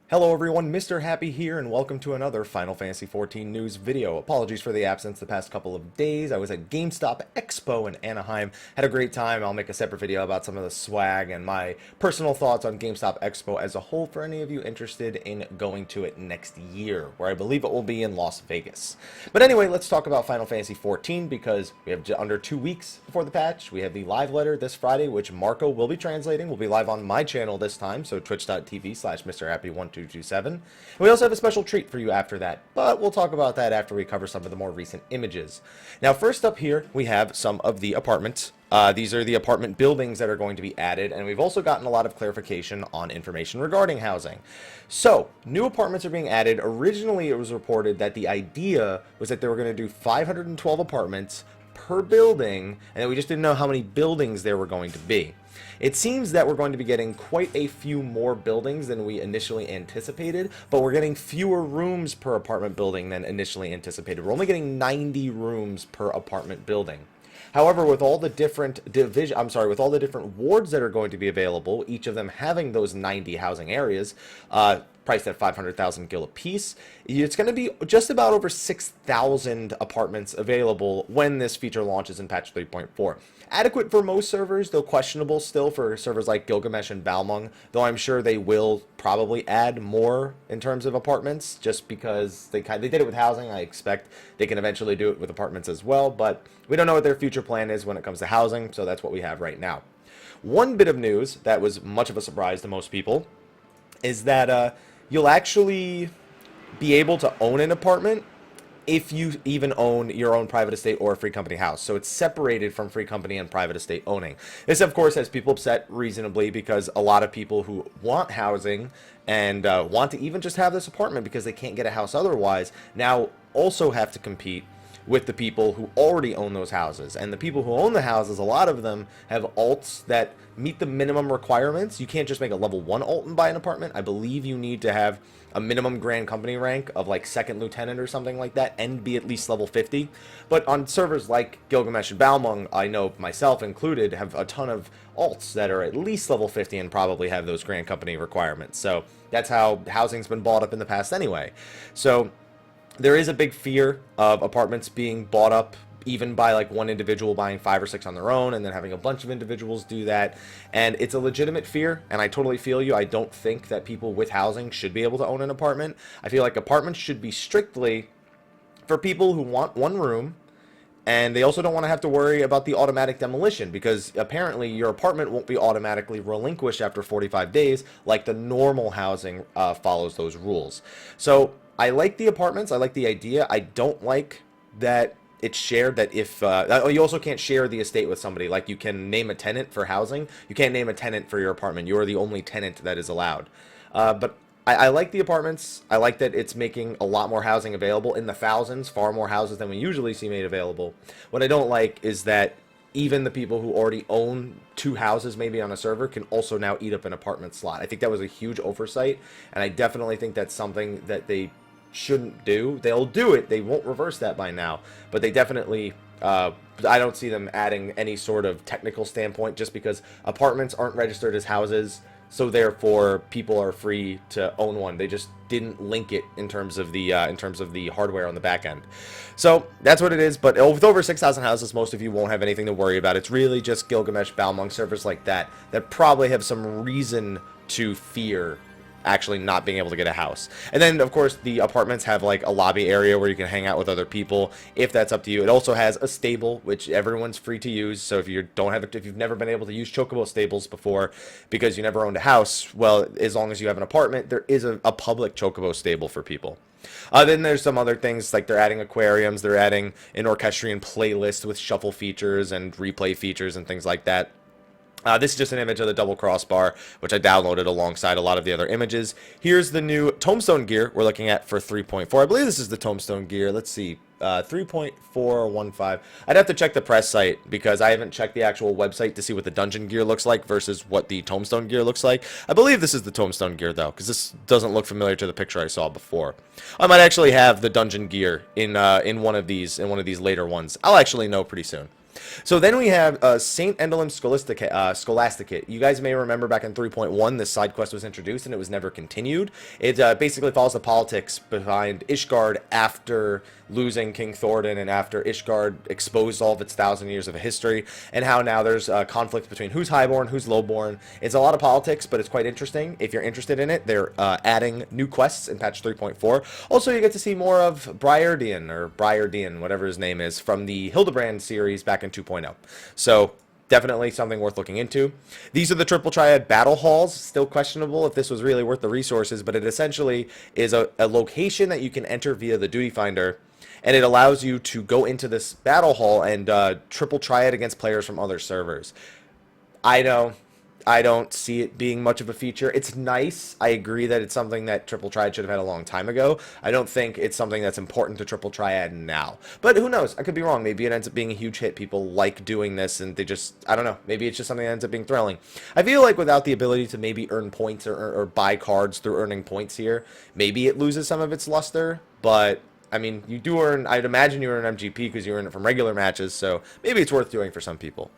Hello everyone, Mr. Happy here, and welcome to another Final Fantasy XIV news video. Apologies for the absence the past couple of days. I was at GameStop Expo in Anaheim. Had a great time. I'll make a separate video about some of the swag and my personal thoughts on GameStop Expo as a whole for any of you interested in going to it next year, where I believe it will be in Las Vegas. But anyway, let's talk about Final Fantasy XIV because we have under 2 weeks before the patch. We have the live letter this Friday, which Marco will be translating. Will be live on my channel this time, so twitch.tv/MrHappy1227. We also have a special treat for you after that, but we'll talk about that after we cover some of the more recent images. Now, first up here, we have some of the apartments. These are the apartment buildings that are going to be added, and we've also gotten a lot of clarification on information regarding housing. So, new apartments are being added. Originally, it was reported that the idea was that they were going to do 512 apartments per building, and that we just didn't know how many buildings there were going to be. It seems that we're going to be getting quite a few more buildings than we initially anticipated, but we're getting fewer rooms per apartment building than initially anticipated. We're only getting 90 rooms per apartment building. However, with all the different with all the different wards that are going to be available, each of them having those 90 housing areas, priced at 500,000 gil apiece, it's going to be just about over 6,000 apartments available when this feature launches in patch 3.4. Adequate for most servers, though questionable still for servers like Gilgamesh and Balmung, though I'm sure they will probably add more in terms of apartments, just because they did it with housing. I expect they can eventually do it with apartments as well, but we don't know what their future plan is when it comes to housing, so that's what we have right now. One bit of news that was much of a surprise to most people is that you'll actually be able to own an apartment if you even own your own private estate or a free company house. So it's separated from free company and private estate owning. This, of course, has people upset reasonably because a lot of people who want housing and want to even just have this apartment because they can't get a house otherwise now also have to compete with the people who already own those houses. And the people who own the houses, a lot of them have alts that meet the minimum requirements. You can't just make a level 1 alt and buy an apartment. I believe you need to have a minimum Grand Company rank of like 2nd Lieutenant or something like that and be at least level 50. But on servers like Gilgamesh and Balmung, I know myself included, have a ton of alts that are at least level 50 and probably have those Grand Company requirements. So that's how housing's been bought up in the past anyway. So there is a big fear of apartments being bought up even by like one individual buying 5 or 6 on their own and then having a bunch of individuals do that. And it's a legitimate fear, and I totally feel you. I don't think that people with housing should be able to own an apartment. I feel like apartments should be strictly for people who want one room, and they also don't want to have to worry about the automatic demolition, because apparently your apartment won't be automatically relinquished after 45 days like the normal housing follows those rules. So I like the apartments. I like the idea. I don't like that it's shared, that if you also can't share the estate with somebody. Like, you can name a tenant for housing. You can't name a tenant for your apartment. You are the only tenant that is allowed. But I like the apartments. I like that it's making a lot more housing available in the thousands, far more houses than we usually see made available. What I don't like is that even the people who already own 2 houses maybe on a server can also now eat up an apartment slot. I think that was a huge oversight, and I definitely think that's something that they shouldn't do. They'll do it. They won't reverse that by now, but they definitely I don't see them adding any sort of technical standpoint, just because apartments aren't registered as houses, so therefore people are free to own one. They just didn't link it in terms of the hardware on the back end. So that's what it is. But with over 6,000 houses, most of you won't have anything to worry about. It's really just Gilgamesh, Balmung, servers like that probably have some reason to fear actually not being able to get a house. And then, of course, the apartments have like a lobby area where you can hang out with other people, if that's up to you. It also has a stable, which everyone's free to use. So if you don't have it, if you've never been able to use chocobo stables before because you never owned a house, well, as long as you have an apartment, there is a public chocobo stable for people. Then there's some other things, like they're adding aquariums, they're adding an orchestrion playlist with shuffle features and replay features and things like that. This is just an image of the double crossbar, which I downloaded alongside a lot of the other images. Here's the new Tombstone gear we're looking at for 3.4. I believe this is the Tombstone gear. Let's see. 3.415. I'd have to check the press site because I haven't checked the actual website to see what the dungeon gear looks like versus what the Tombstone gear looks like. I believe this is the Tombstone gear, though, because this doesn't look familiar to the picture I saw before. I might actually have the dungeon gear in one of these later ones. I'll actually know pretty soon. So then we have Saint Endelum Scholasticate. You guys may remember back in 3.1, this side quest was introduced and it was never continued. It basically follows the politics behind Ishgard after losing King Thordan and after Ishgard exposed all of its 1,000 years of history, and how now there's conflict between who's highborn, who's lowborn. It's a lot of politics, but it's quite interesting. If you're interested in it, they're adding new quests in patch 3.4. Also, you get to see more of Briardian, whatever his name is, from the Hildebrand series back in 2.0. So definitely something worth looking into. These are the Triple Triad battle halls. Still questionable if this was really worth the resources, but it essentially is a location that you can enter via the Duty Finder, and it allows you to go into this battle hall and Triple Triad against players from other servers. I know, I don't see it being much of a feature. It's nice. I agree that it's something that Triple Triad should have had a long time ago. I don't think it's something that's important to Triple Triad now. But who knows? I could be wrong. Maybe it ends up being a huge hit. People like doing this, and they just, I don't know. Maybe it's just something that ends up being thrilling. I feel like without the ability to maybe earn points or buy cards through earning points here, maybe it loses some of its luster. But I mean, you do earn, I'd imagine you earn MGP because you earn it from regular matches, so maybe it's worth doing for some people.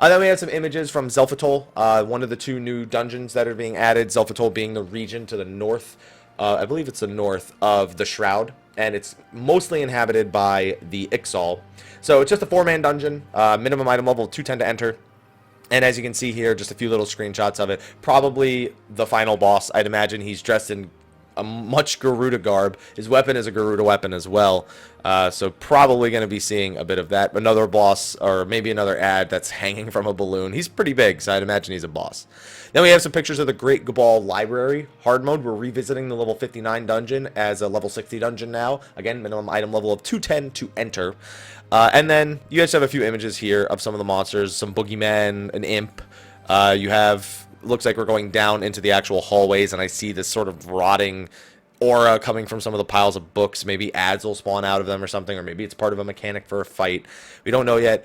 Then we have some images from Atoll, one of the 2 new dungeons that are being added, Atoll being the region to the north, I believe it's the north of the Shroud, and it's mostly inhabited by the Ixal. So it's just a 4-man dungeon, minimum item level 210 to enter. And as you can see here, just a few little screenshots of it. Probably the final boss. I'd imagine he's dressed in a much Garuda garb. His weapon is a Garuda weapon as well. So probably going to be seeing a bit of that. Another boss, or maybe another ad that's hanging from a balloon. He's pretty big, so I'd imagine he's a boss. Then we have some pictures of the Great Gabal Library. Hard mode, we're revisiting the level 59 dungeon as a level 60 dungeon now. Again, minimum item level of 210 to enter. And then you guys have a few images here of some of the monsters. Some boogeyman, an imp. You have, looks like we're going down into the actual hallways, and I see this sort of rotting aura coming from some of the piles of books. Maybe ads will spawn out of them or something, or maybe it's part of a mechanic for a fight. We don't know yet.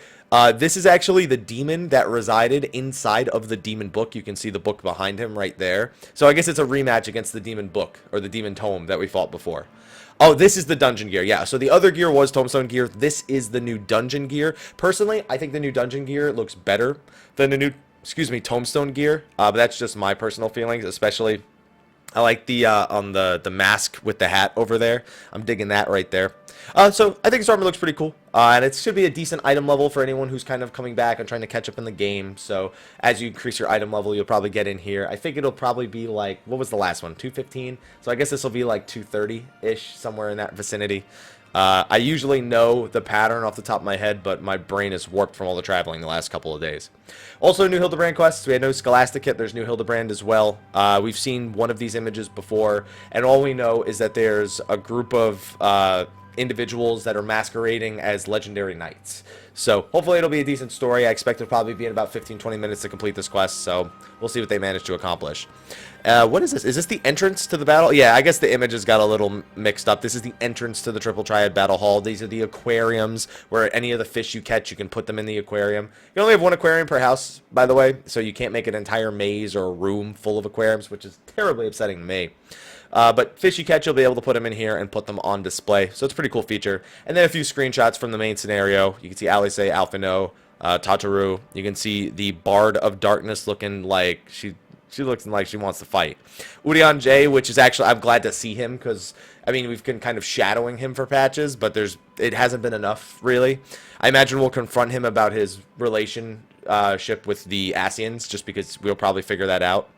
This is actually the demon that resided inside of the demon book. You can see the book behind him right there. So I guess it's a rematch against the demon book, or the demon tome that we fought before. Oh, this is the dungeon gear. Yeah, so the other gear was tombstone gear. This is the new dungeon gear. Personally, I think the new dungeon gear looks better than the new, tombstone gear. But that's just my personal feelings, especially I like the on the mask with the hat over there. I'm digging that right there. So I think this armor looks pretty cool, and it should be a decent item level for anyone who's kind of coming back and trying to catch up in the game. So as you increase your item level, you'll probably get in here. I think it'll probably be like, what was the last one? 215. So I guess this will be like 230-ish, somewhere in that vicinity. I usually know the pattern off the top of my head, but my brain is warped from all the traveling the last couple of days. Also, new Hildebrand quests. We had no Scholasticate. There's new Hildebrand as well. We've seen one of these images before, and all we know is that there's a group of individuals that are masquerading as legendary knights. So hopefully it'll be a decent story. I expect it'll probably be in about 15-20 minutes to complete this quest, so we'll see what they manage to accomplish. What is this? Is this the entrance to the battle? Yeah, I guess the images got a little mixed up. This is the entrance to the Triple Triad Battle Hall. These are the aquariums where any of the fish you catch, you can put them in the aquarium. You only have 1 aquarium per house, by the way, so you can't make an entire maze or a room full of aquariums, which is terribly upsetting to me. But fish you catch, you'll be able to put them in here and put them on display. So it's a pretty cool feature. And then a few screenshots from the main scenario. You can see Alice, Alphino, Tataru. You can see the Bard of Darkness looking like she looks like she wants to fight. Urian J, which is actually, I'm glad to see him because, I mean, we've been kind of shadowing him for patches, but it hasn't been enough, really. I imagine we'll confront him about his relationship with the Asians, just because we'll probably figure that out.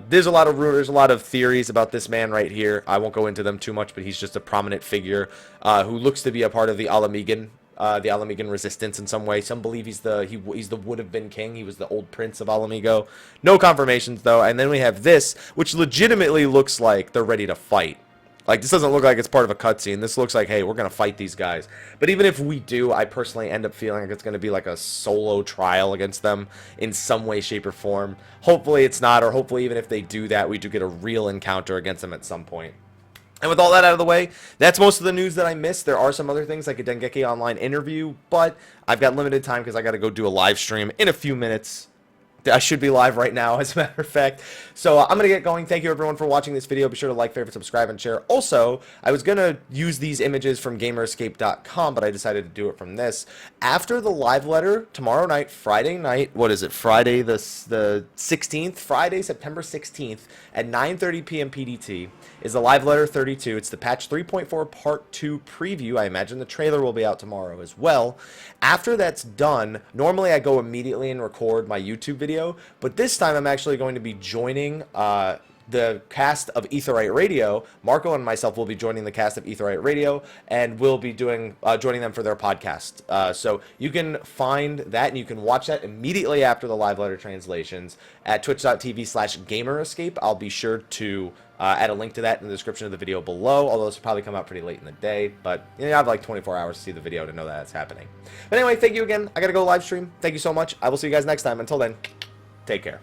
There's a lot of rumors, a lot of theories about this man right here. I won't go into them too much, but he's just a prominent figure who looks to be a part of the Alamigan resistance in some way. Some believe he's the would-have-been king. He was the old prince of Alamigo. No confirmations, though. And then we have this, which legitimately looks like they're ready to fight. Like, this doesn't look like it's part of a cutscene. This looks like, hey, we're going to fight these guys. But even if we do, I personally end up feeling like it's going to be like a solo trial against them in some way, shape, or form. Hopefully it's not, or hopefully even if they do that, we do get a real encounter against them at some point. And with all that out of the way, that's most of the news that I missed. There are some other things like a Dengeki Online interview, but I've got limited time because I got to go do a live stream in a few minutes. I should be live right now, as a matter of fact. So I'm going to get going. Thank you, everyone, for watching this video. Be sure to like, favorite, subscribe, and share. Also, I was going to use these images from gamerescape.com, but I decided to do it from this. After the live letter, tomorrow night, Friday night, what is it, Friday the 16th? Friday, September 16th at 9:30 p.m. PDT is the live letter 32. It's the patch 3.4 part 2 preview. I imagine the trailer will be out tomorrow as well. After that's done, normally I go immediately and record my YouTube video, but this time I'm actually going to be joining the cast of Aetherite Radio. Marco and myself will be joining the cast of Aetherite Radio, and we'll be doing joining them for their podcast. So you can find that, and you can watch that immediately after the live letter translations at twitch.tv/gamerescape. I'll be sure to add a link to that in the description of the video below, although this will probably come out pretty late in the day, but you know, I have like 24 hours to see the video to know that it's happening. But anyway, thank you again. I gotta go live stream. Thank you so much. I will see you guys next time. Until then, take care.